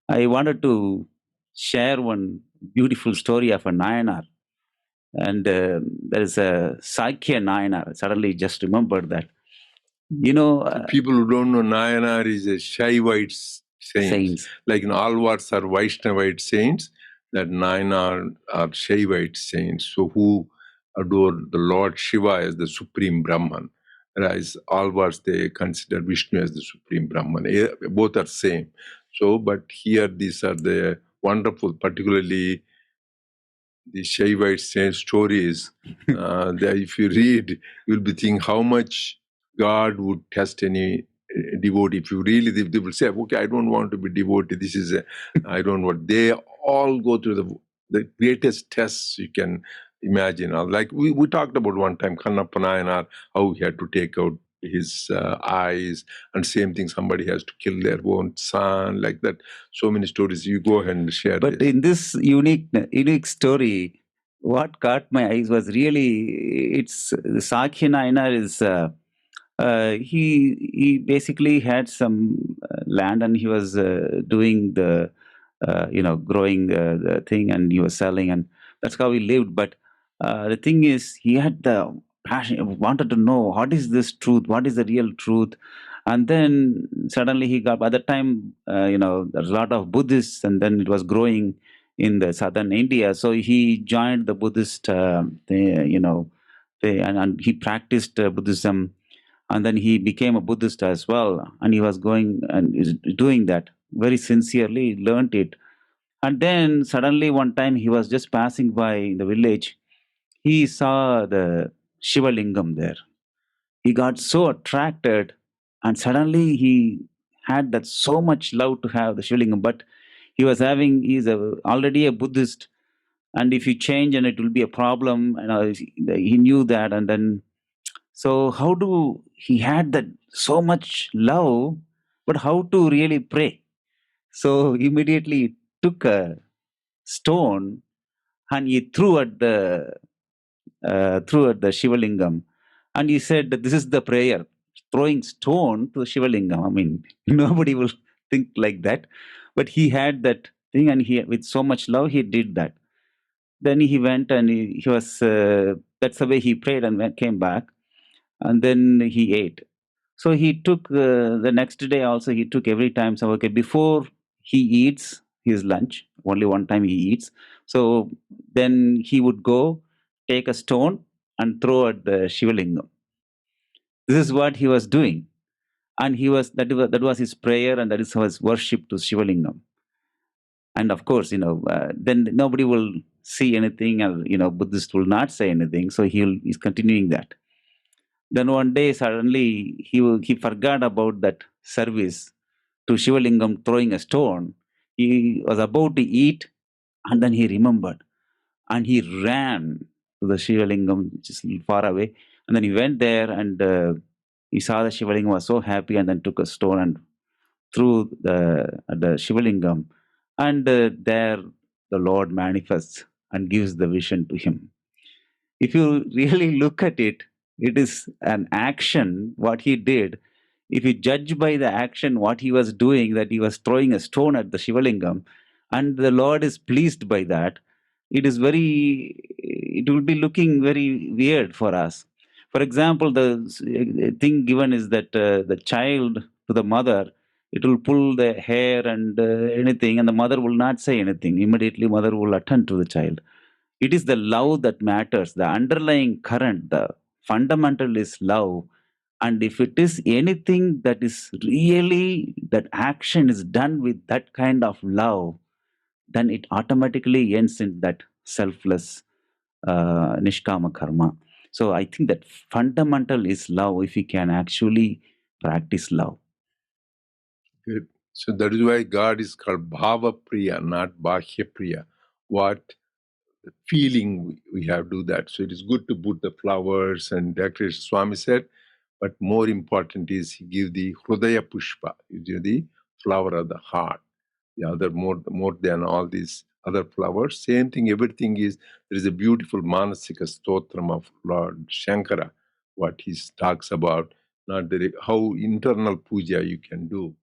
I wanted to share one beautiful story of a Nayanar. And there is a Sakkiya Nayanar. Suddenly just remembered that. You know, So people who don't know, Nayanar is a Shaivite saint. saints. Like in Alvars are Vaishnavite saints, that Nayanar are Shaivite saints. So who adore the Lord Shiva as the supreme Brahman. Whereas Alvars, they consider Vishnu as the supreme Brahman. Both are same. So, but here these are the wonderful, particularly the Shaivite saint stories. That if you read, you'll be thinking how much God would test any devotee. If you really, they will say, okay, I don't want to be devotee. This is, I don't want. They all go through the greatest tests you can imagine. Like we talked about one time, Kannappa Nayanar, how he had to take out his eyes, and same thing, somebody has to kill their own son, like that. So many stories. You go ahead and share But this. in this unique story, what caught my eyes was really it's Sakya Nayanar is he basically had some land and he was doing the growing the thing and he was selling and that's how he lived. But the thing is, he had the passion, wanted to know what is this truth, what is the real truth. And then suddenly he got, by the time there's a lot of Buddhists and then it was growing in the southern India, so he joined the Buddhist and he practiced Buddhism, and then he became a Buddhist as well, and he was going and is doing that very sincerely, learned it. And then suddenly one time he was just passing by the village, he saw the Shiva Lingam there. He got so attracted, and suddenly he had that so much love to have the Shiva Lingam. But already a Buddhist, and if you change, and it will be a problem. And he knew that, and then so how do he had that so much love, but how to really pray? So immediately took a stone and he threw at the Shivalingam, and he said that this is the prayer, throwing stone to the Shivalingam. I mean, nobody will think like that, but he had that thing, and he, with so much love, he did that. Then he went and he was that's the way he prayed and came back, and then he ate. So he took the next day also. He took every time. So okay, before he eats his lunch, only one time he eats. So then he would go take a stone and throw at the Shivalingam. This is what he was doing, and that was his prayer, and that is his worship to Shivalingam. And of course, then nobody will see anything, or Buddhist will not say anything. So he's continuing that. Then one day suddenly he forgot about that service to Shivalingam throwing a stone. He was about to eat, and then he remembered, and he ran to the Shivalingam, which is far away. And then he went there, and he saw the Shivalingam, was so happy, and then took a stone and threw at the Shivalingam. And there the Lord manifests and gives the vision to him. If you really look at it, it is an action, what he did. If you judge by the action, what he was doing, that he was throwing a stone at the Shivalingam, and the Lord is pleased by that, it will be looking very weird for us. For example, the thing given is that the child to the mother, it will pull the hair and anything, and the mother will not say anything. Immediately, mother will attend to the child. It is the love that matters, the underlying current, the fundamental is love. And if it is anything that is really, that action is done with that kind of love, then it automatically ends in that selfless nishkama karma. So I think that fundamental is love, if we can actually practice love. Good. So that is why God is called Bhava Priya, not Bhakya Priya. What feeling we have to do that. So it is good to put the flowers and decoration, Swami said, but more important is he give the Hrudaya Pushpa, you give the flower of the heart. The other more than all these other flowers. Same thing, everything is, there is a beautiful Manasika Stotram of Lord Shankara, what he talks about, not the, how internal puja you can do.